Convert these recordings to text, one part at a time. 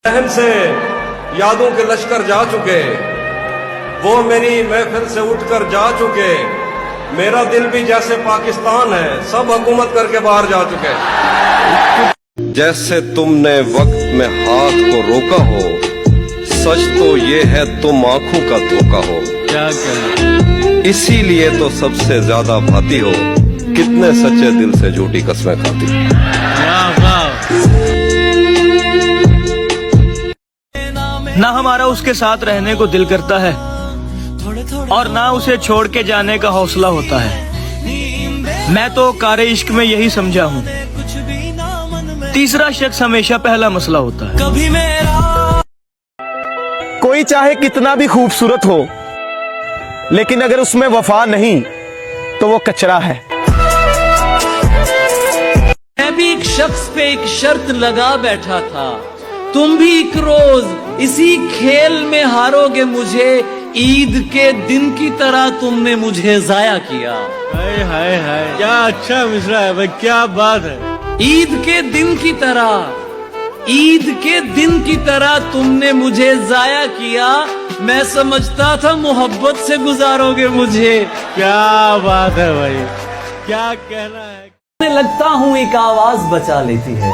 जहन से यादों के लश्कर जा चुके, वो मेरी महफिल से उठकर जा चुके। मेरा दिल भी जैसे पाकिस्तान है, सब हुकूमत करके बाहर जा चुके। जैसे तुमने वक्त में हाथ को रोका हो, सच तो ये है तुम आंखों का धोखा हो। क्या इसीलिए तो सबसे ज्यादा भाती हो, कितने सच्चे दिल से झूठी कस्में खाती। ना हमारा उसके साथ रहने को दिल करता है और ना उसे छोड़ के जाने का हौसला होता है। मैं तो कारे इश्क में यही समझा हूँ, तीसरा शख्स हमेशा पहला मसला होता है। कभी मेरा कोई चाहे कितना भी खूबसूरत हो, लेकिन अगर उसमें वफा नहीं तो वो कचरा है। मैं भी एक शख्स पे एक शर्त लगा बैठा था, तुम भी एक रोज इसी खेल में हारोगे मुझे। ईद के दिन की तरह तुमने मुझे जाया किया। हाय हाय हाय, क्या अच्छा मिसरा है भाई, क्या बात है। ईद के दिन की तरह, ईद के दिन की तरह तुमने मुझे जाया किया। मैं समझता था मोहब्बत से गुजारोगे मुझे। क्या बात है भाई, क्या कहना है। मरने लगता हूँ एक आवाज बचा लेती है,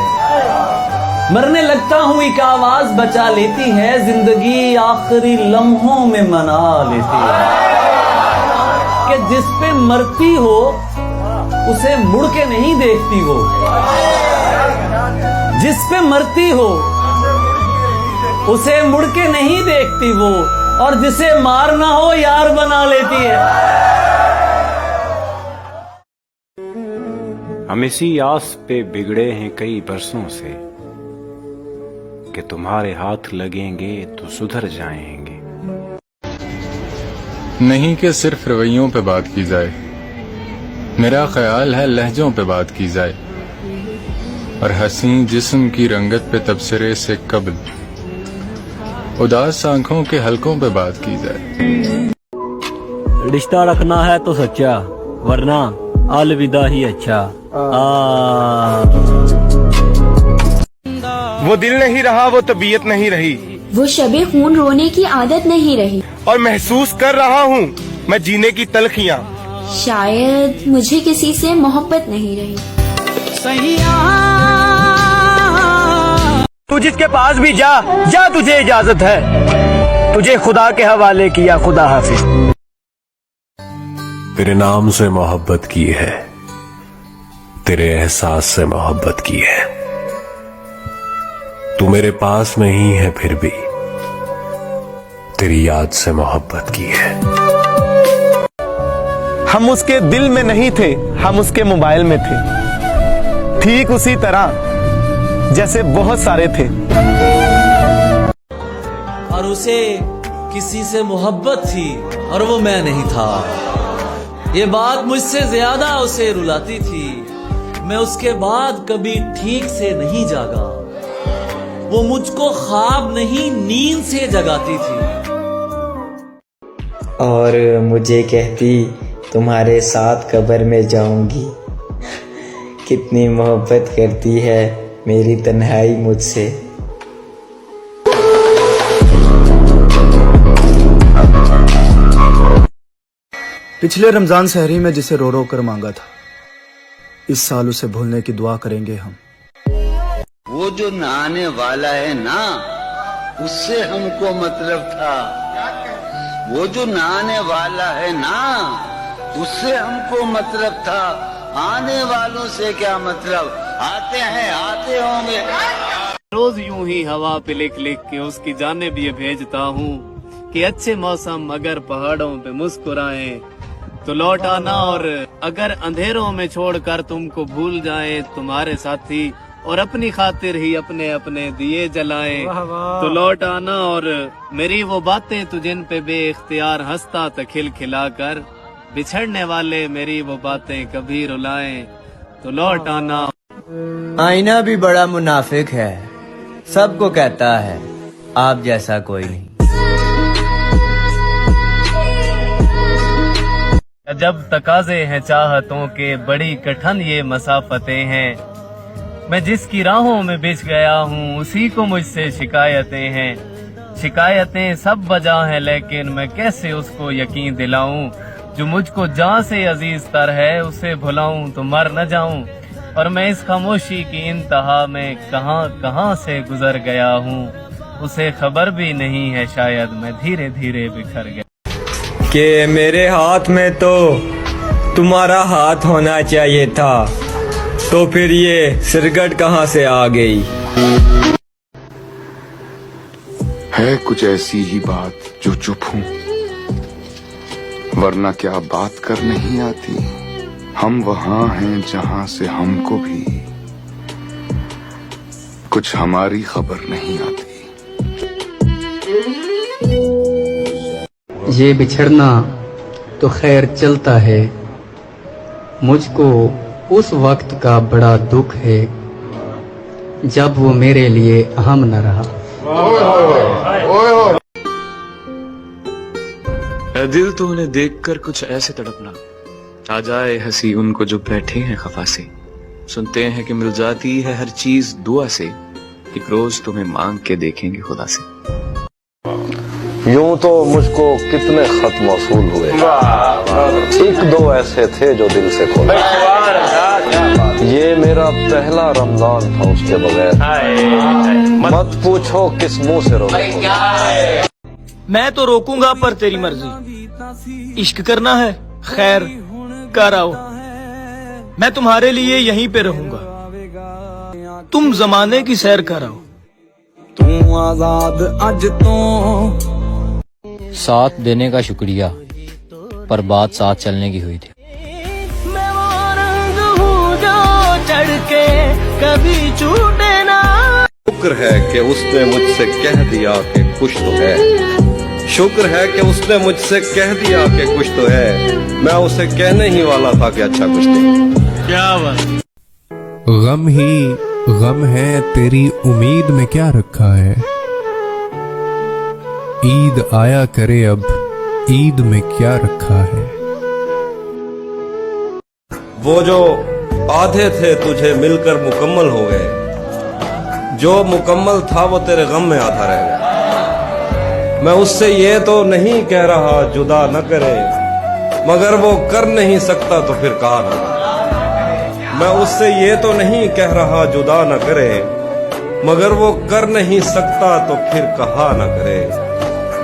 मरने लगता हूँ एक आवाज बचा लेती है। जिंदगी आखिरी लम्हों में मना लेती है। कि जिस पे मरती हो उसे मुड़ के नहीं देखती वो, जिस पे मरती हो उसे मुड़ के नहीं देखती वो, और जिसे मारना हो यार बना लेती है। हम इसी आस पे बिगड़े हैं कई बरसों से कि तुम्हारे हाथ लगेंगे तो सुधर जाएंगे। नहीं कि सिर्फ रवैयों पे बात की जाए, मेरा ख्याल है लहजों पे बात की जाए, और हसीन जिस्म की रंगत पे तबसरे से कबल उदास आंखों के हलकों पे बात की जाए। रिश्ता रखना है तो सच्चा, वरना अलविदा ही अच्छा। वो दिल नहीं रहा, वो तबीयत नहीं रही, वो शबे खून रोने की आदत नहीं रही, और महसूस कर रहा हूँ मैं जीने की तलखियाँ। शायद मुझे किसी से मोहब्बत नहीं रही। तू जिसके पास भी जा जा, तुझे इजाजत है, तुझे खुदा के हवाले किया, खुदा हाफिज। तेरे नाम से मोहब्बत की है, तेरे एहसास से मोहब्बत की है। तू मेरे पास में ही है फिर भी तेरी याद से मोहब्बत की है। हम उसके दिल में नहीं थे, हम उसके मोबाइल में थे, ठीक उसी तरह जैसे बहुत सारे थे। और उसे किसी से मोहब्बत थी और वो मैं नहीं था। ये बात मुझसे ज्यादा उसे रुलाती थी। मैं उसके बाद कभी ठीक से नहीं जागा, वो मुझको ख्वाब नहीं नींद से जगाती थी। और मुझे कहती तुम्हारे साथ कब्र में जाऊंगी। कितनी मोहब्बत करती है मेरी तन्हाई मुझसे। पिछले रमजान सहरी में जिसे रो रो कर मांगा था, इस साल उसे भूलने की दुआ करेंगे हम। वो जो नहाने वाला है ना, उससे हमको मतलब था। वो जो नहाने वाला है ना, उससे हमको मतलब था। आने वालों से क्या मतलब, आते हैं आते होंगे। रोज यूं ही हवा पे लिख लिख के उसकी जानिब ये भेजता हूँ कि अच्छे मौसम अगर पहाड़ों पे मुस्कुराए तो लौट आना, और अगर अंधेरों में छोड़कर तुमको भूल जाए तुम्हारे साथी, और अपनी खातिर ही अपने अपने दिए जलाएं तो लौट आना। और मेरी वो बातें तू जिन पे बेइख्तियार हंसता था खिलखिलाकर, बिछड़ने वाले मेरी वो बातें कभी रुलाएं तो लौट आना। आईना भी बड़ा मुनाफिक है, सबको कहता है आप जैसा कोई नहीं। जब तकाजे हैं चाहतों के, बड़ी कठिन ये मसाफतें हैं। मैं जिसकी राहों में बिछ गया हूँ उसी को मुझसे शिकायतें हैं। शिकायतें सब बजा हैं लेकिन मैं कैसे उसको यकीन दिलाऊं। जो मुझको जान से अजीज तर है उसे भुलाऊं तो मर न जाऊं। और मैं इस खामोशी की इंतहा में कहां कहां से गुजर गया हूँ। उसे खबर भी नहीं है शायद मैं धीरे धीरे बिखर गया। कि मेरे हाथ में तो तुम्हारा हाथ होना चाहिए था, तो फिर ये सिरगट कहाँ से आ गई। है कुछ ऐसी ही बात जो चुप हूं, वरना क्या बात कर नहीं आती। हम वहां हैं जहां से हमको भी कुछ हमारी खबर नहीं आती। ये बिछड़ना तो खैर चलता है, मुझको उस वक्त का बड़ा दुख है जब वो मेरे लिए अहम न रहा। दिल तो उन्हें देखकर कुछ ऐसे तड़पना, आ जाए हंसी उनको जो बैठे हैं खफा से। सुनते हैं कि मिल जाती है हर चीज दुआ से, एक रोज तुम्हें मांग के देखेंगे खुदा से। यूं तो मुझको कितने खत मौसूल हुए, एक दो ऐसे थे जो दिल से खोले। ये मेरा पहला रमजान था उसके बगैर, मत पूछो किस मुंह से रोकूं। मैं तो रोकूंगा पर तेरी मर्जी। इश्क करना है खैर कर आओ, मैं तुम्हारे लिए यहीं पे रहूंगा। तुम जमाने की सैर कर आओ। तू आजाद अज तो। साथ देने का शुक्रिया, पर बात साथ चलने की हुई थी। मैं वो रंग हूँ जो चढ़ के कभी छूटे ना। शुक्र है कि उसने मुझसे कह दिया कि कुछ तो है। शुक्र है कि उसने मुझसे कह दिया कि कुछ तो है। मैं उसे कहने ही वाला था कि अच्छा कुछ नहीं। क्या बात। गम ही गम है तेरी उम्मीद में क्या रखा है। ईद आया करे अब ईद में क्या रखा है। वो जो आधे थे तुझे मिलकर मुकम्मल हो गए, जो मुकम्मल था वो तेरे गम में आधा रह गया। मैं उससे ये तो नहीं कह रहा जुदा न करे, मगर वो कर नहीं सकता तो फिर कहा न करे। मैं उससे ये तो नहीं कह रहा जुदा न करे, मगर वो कर नहीं सकता तो फिर कहा न करे।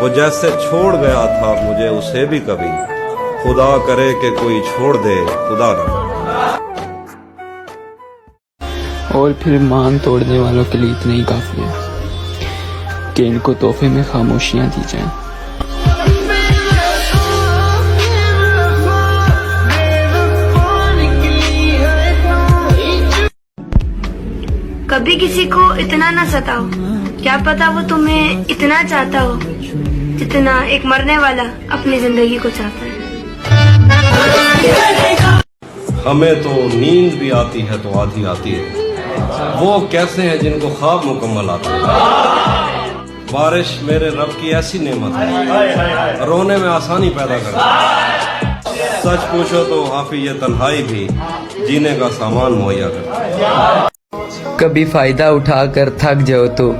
वो जैसे छोड़ गया था मुझे उसे भी कभी, खुदा करे कि कोई छोड़ दे खुदा न करे। और फिर मान तोड़ने वालों के लिए इतना ही काफी है कि इनको तोहफे में खामोशियां दी जाएं। कभी किसी को इतना ना सताओ, क्या पता वो तुम्हें इतना चाहता हो जितना एक मरने वाला अपनी जिंदगी को चाहता है। हमें तो नींद भी आती है तो आधी आती है। वो कैसे हैं जिनको ख्वाब मुकम्मल आता है। बारिश मेरे रब की ऐसी नेमत है, रोने में आसानी पैदा करती है। सच पूछो तो हाफिज ये तन्हाई भी जीने का सामान मुहैया करती है। कभी फायदा उठाकर थक जाओ तो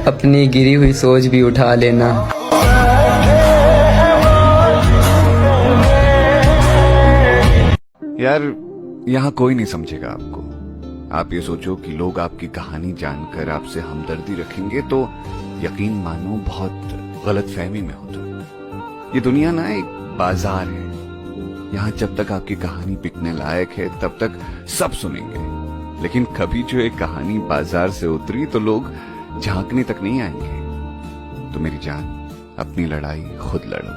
अपनी गिरी हुई सोच भी उठा लेना। यार यहाँ कोई नहीं समझेगा आपको। आप ये सोचो कि लोग आपकी कहानी जानकर आपसे हमदर्दी रखेंगे तो यकीन मानो बहुत गलत फहमी में हो तुम। ये दुनिया ना एक बाजार है, यहाँ जब तक आपकी कहानी बिकने लायक है तब तक सब सुनेंगे, लेकिन कभी जो एक कहानी बाजार से उतरी तो लोग झांकने तक नहीं आएंगे। तो मेरी जान, अपनी लड़ाई खुद लड़ो।